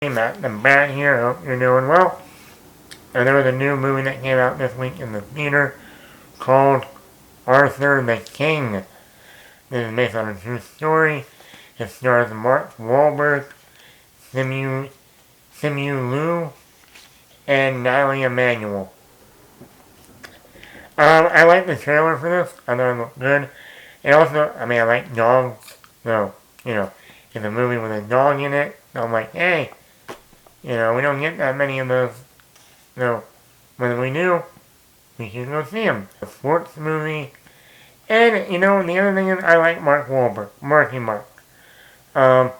Matt, I'm back here. I hope you're doing well. And there was a new movie that came out this week in the theater called Arthur the King. This is based on a true story. It stars Mark Wahlberg, Simu Liu, and Natalie Emanuel. I like the trailer for this. I thought it looked good. And also, I like dogs. So, it's a movie with a dog in it. So I'm like, hey, we don't get that many of those. So, when we do, we should go see him. A sports movie. And, the other thing is I like Mark Wahlberg. Marky Mark. I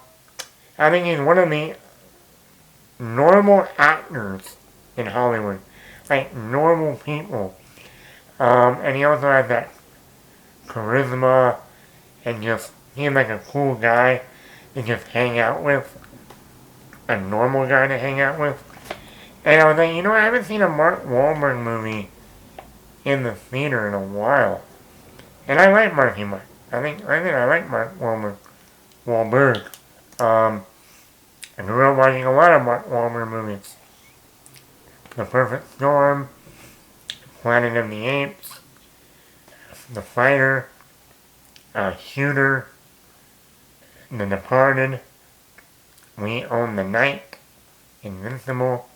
think he's one of the normal actors in Hollywood. Like, normal people. And he also has that charisma and just seems like a cool guy to just hang out with. A normal guy to hang out with. And I was like, I haven't seen a Mark Wahlberg movie in the theater in a while. And I like Marky Mark. I like Mark Wahlberg. I grew up watching a lot of Mark Wahlberg movies. The Perfect Storm, Planet of the Apes, The Fighter, Shooter, The Departed, We Own the Night, Invincible,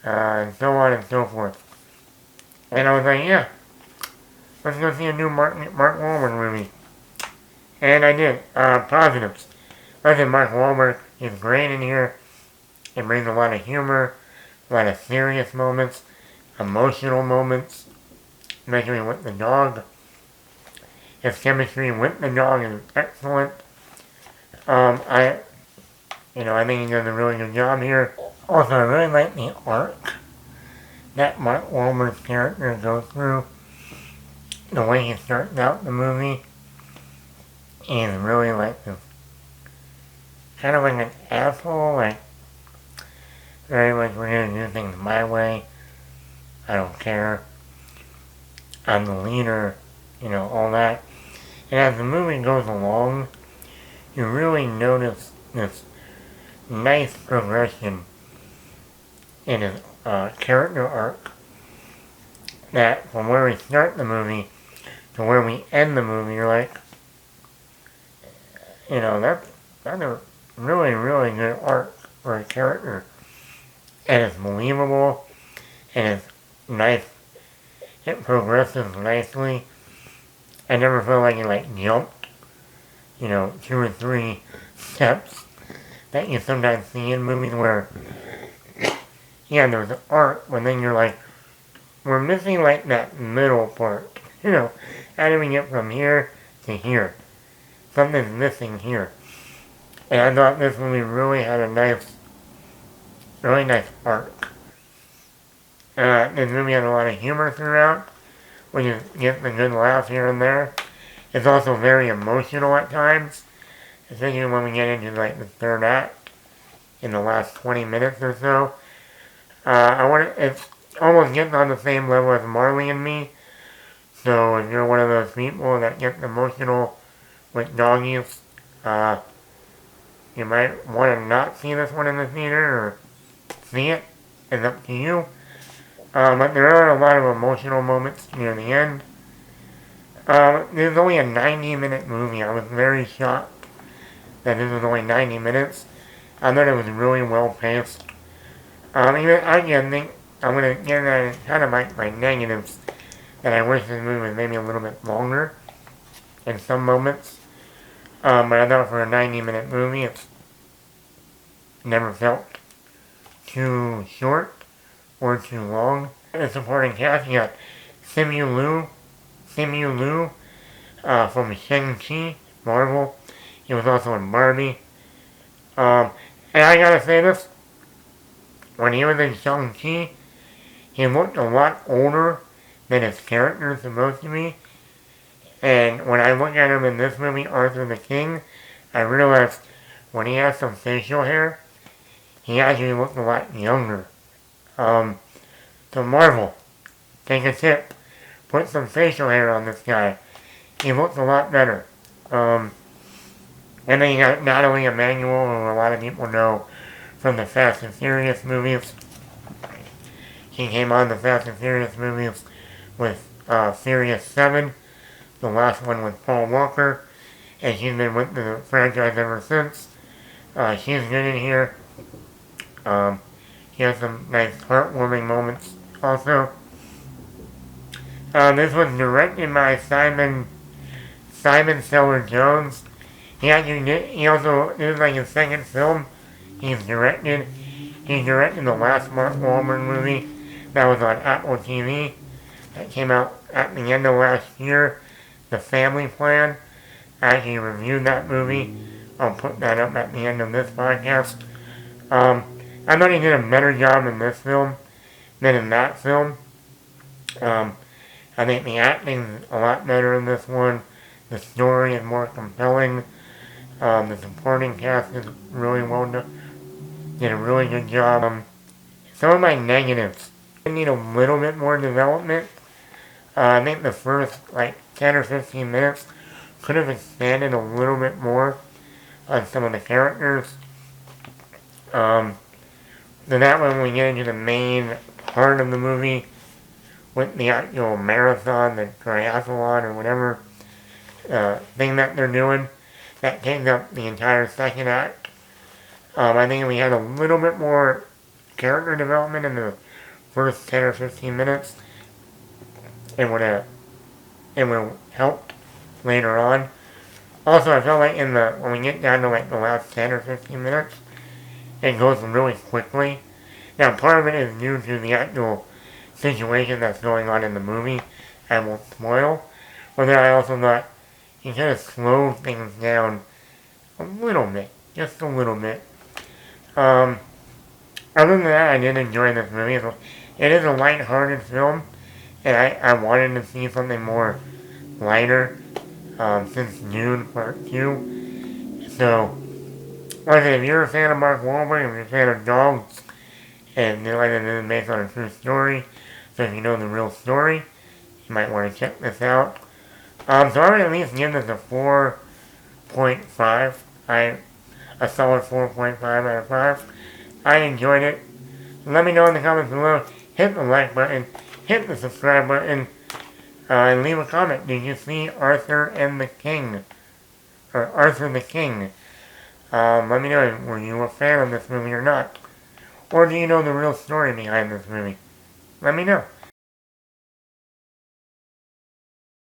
and so on and so forth. And I was like, yeah, let's go see a new Mark Wahlberg movie. And I did. Positives. I think Mark Wahlberg is great in here. It brings a lot of humor, a lot of serious moments, emotional moments, especially with the dog. His chemistry with the dog is excellent. I think he does a really good job here. Also, I really like the arc that Mark Wahlberg's character goes through. The way he starts out the movie is really like this, kind of like an asshole, like very much we're gonna do things my way. I don't care. I'm the leader, all that. And as the movie goes along, you really notice this nice progression in his character arc. That from where we start the movie to where we end the movie, you're like, that's a really, really good arc for a character. And it's believable, and it's nice. It progresses nicely. I never feel like it jumped, 2 or 3 steps that you sometimes see in movies where, yeah, there's an arc, but then you're like, we're missing that middle part. How do we get from here to here? Something's missing here. And I thought this movie really had a really nice arc. This movie has a lot of humor throughout, when you get the good laugh here and there. It's also very emotional at times, especially when we get into the third act, in the last 20 minutes or so. It's almost getting on the same level as Marley and Me. So if you're one of those people that gets emotional with doggies, you might want to not see this one in the theater or see it. It's up to you. But there are a lot of emotional moments near the end. This is only a 90-minute movie. I was very shocked that this was only 90 minutes. I thought it was really well paced. I think I'm going to get at kind of my negatives, that I wish this movie was maybe a little bit longer in some moments. But I thought for a 90-minute movie, it's never felt too short or too long. The supporting cast, you got Simu Liu from Shang-Chi, Marvel. He was also in Barbie. And I gotta say this, when he was in Shang-Chi, he looked a lot older than his character is supposed to be. And when I look at him in this movie, Arthur the King, I realized when he has some facial hair, he actually looked a lot younger. So Marvel, take a tip. Put some facial hair on this guy. He looks a lot better. And then you got Natalie Emanuel, who a lot of people know from the Fast and Furious movies. He came on the Fast and Furious movies with Furious 7, the last one with Paul Walker, and she's been with the franchise ever since. She's good in here. He has some nice heartwarming moments also. This was directed by Simon Seller Jones. He also, this is like his second film he's directed. He directed the last Mark Wahlberg movie that was on Apple TV. That came out at the end of last year, The Family Plan. I actually reviewed that movie. I'll put that up at the end of this podcast. I thought he did a better job in this film than in that film. I think the acting's a lot better in this one. The story is more compelling. The supporting cast is really well done. Did a really good job. Some of my negatives. I need a little bit more development. I think the first 10 or 15 minutes could have expanded a little bit more on some of the characters. Then that when we get into the main part of the movie with the actual marathon, the triathlon or whatever thing that they're doing, that takes up the entire second act. I think if we had a little bit more character development in the first 10 or 15 minutes, it would have helped later on. Also, I felt like when we get down to the last 10 or 15 minutes, it goes really quickly. Now, part of it is due to the actual situation that's going on in the movie. I won't spoil. But then I also thought he kind of slowed things down a little bit. Just a little bit. Other than that, I did enjoy this movie. It is a light-hearted film, and I wanted to see something more lighter since Dune Part 2. So, like I said, if you're a fan of Mark Wahlberg, if you're a fan of dogs, and you like that it is based on a true story, so if you know the real story, you might want to check this out. So I would at least give this a 4.5. A solid 4.5 out of 5. I enjoyed it. Let me know in the comments below. Hit the like button. Hit the subscribe button. And leave a comment. Did you see Arthur and the King? Or Arthur the King? Let me know. Were you a fan of this movie or not? Or do you know the real story behind this movie? Let me know.